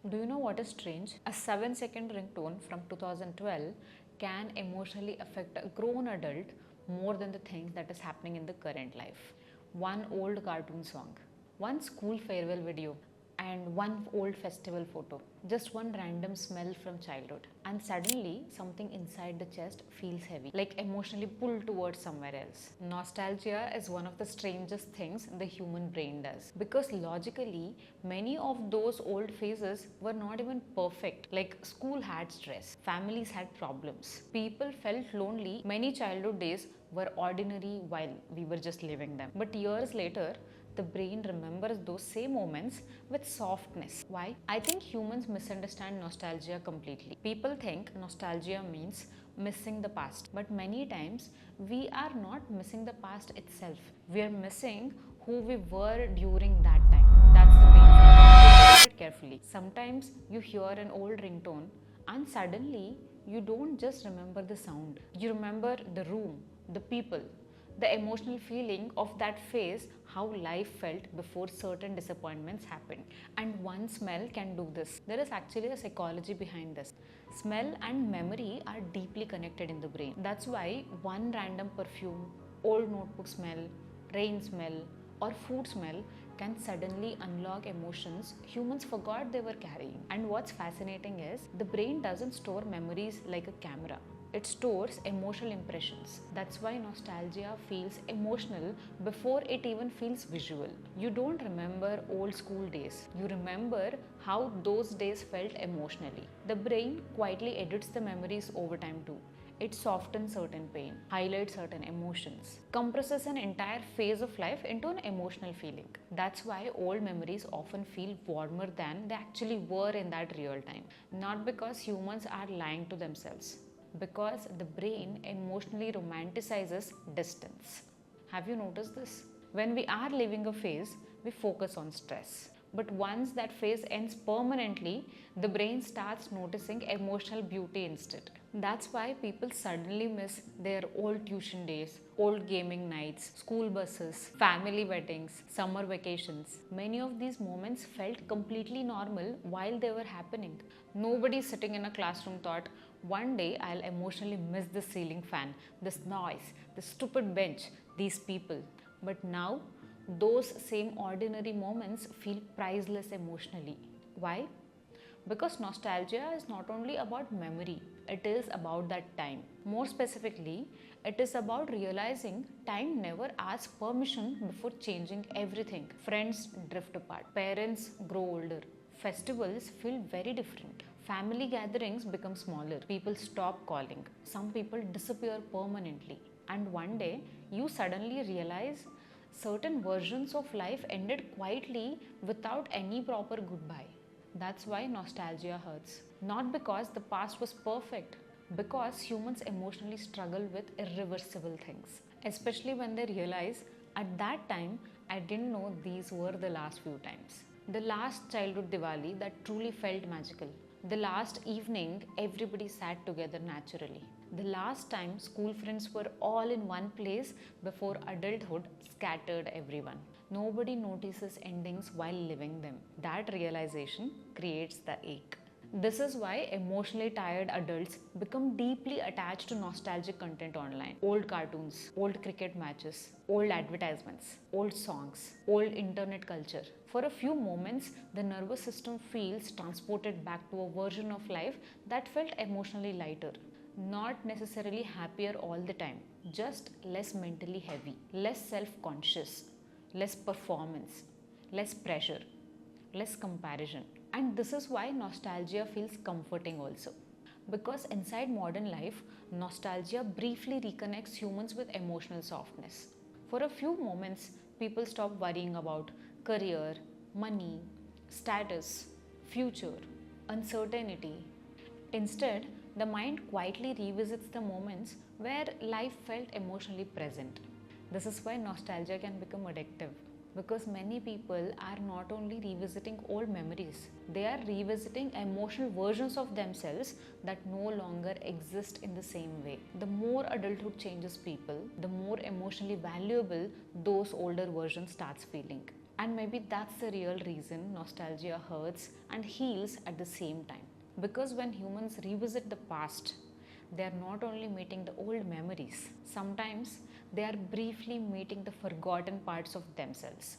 Do you know what is strange? A 7-second ringtone from 2012 can emotionally affect a grown adult more than the things that is happening in the current life. One old cartoon song, one school farewell video, and one old festival photo. Just one random smell from childhood. And suddenly, something inside the chest feels heavy, like emotionally pulled towards somewhere else. Nostalgia is one of the strangest things the human brain does. Because logically, many of those old phases were not even perfect. Like school had stress, families had problems, people felt lonely. Many childhood days were ordinary while we were just living them. But years later, the brain remembers those same moments with softness. Why? I think humans misunderstand nostalgia completely. People think nostalgia means missing the past, but many times we are not missing the past itself. We are missing who we were during that time. That's the pain. Think about it carefully. Sometimes you hear an old ringtone and suddenly you don't just remember the sound, you remember the room, the people, the emotional feeling of that phase, how life felt before certain disappointments happened. And one smell can do this. There is actually a psychology behind this. Smell and memory are deeply connected in the brain. That's why one random perfume, old notebook smell, rain smell, or food smell can suddenly unlock emotions humans forgot they were carrying. And what's fascinating is the brain doesn't store memories like a camera. It stores emotional impressions. That's why nostalgia feels emotional before it even feels visual. You don't remember old school days. You remember how those days felt emotionally. The brain quietly edits the memories over time too. It softens certain pain, highlights certain emotions, compresses an entire phase of life into an emotional feeling. That's why old memories often feel warmer than they actually were in that real time. Not because humans are lying to themselves, because the brain emotionally romanticizes distance. Have you noticed this? When we are living a phase, we focus on stress. But once that phase ends permanently, the brain starts noticing emotional beauty instead. That's why people suddenly miss their old tuition days, old gaming nights, school buses, family weddings, summer vacations. Many of these moments felt completely normal while they were happening. Nobody sitting in a classroom thought, one day I'll emotionally miss the ceiling fan, this noise, this stupid bench, these people. But now, those same ordinary moments feel priceless emotionally. Why? Because nostalgia is not only about memory, it is about that time. More specifically, it is about realizing time never asks permission before changing everything. Friends drift apart, parents grow older, festivals feel very different. Family gatherings become smaller, people stop calling, some people disappear permanently. And one day, you suddenly realize certain versions of life ended quietly without any proper goodbye. That's why nostalgia hurts. Not because the past was perfect, because humans emotionally struggle with irreversible things. Especially when they realize, at that time, I didn't know these were the last few times. The last childhood Diwali that truly felt magical. The last evening everybody sat together naturally. The last time school friends were all in one place before adulthood scattered everyone. Nobody notices endings while living them. That realization creates the ache. This is why emotionally tired adults become deeply attached to nostalgic content online. Old cartoons, old cricket matches, old advertisements, old songs, old internet culture. For a few moments, the nervous system feels transported back to a version of life that felt emotionally lighter. Not necessarily happier all the time, just less mentally heavy, less self conscious, less performance, less pressure, less comparison. And this is why nostalgia feels comforting also. Because inside modern life, nostalgia briefly reconnects humans with emotional softness. For a few moments, people stop worrying about career, money, status, future, uncertainty. Instead, the mind quietly revisits the moments where life felt emotionally present. This is why nostalgia can become addictive, because many people are not only revisiting old memories, they are revisiting emotional versions of themselves that no longer exist in the same way. The more adulthood changes people, the more emotionally valuable those older versions starts feeling. And maybe that's the real reason nostalgia hurts and heals at the same time. Because when humans revisit the past, they are not only meeting the old memories, sometimes they are briefly meeting the forgotten parts of themselves.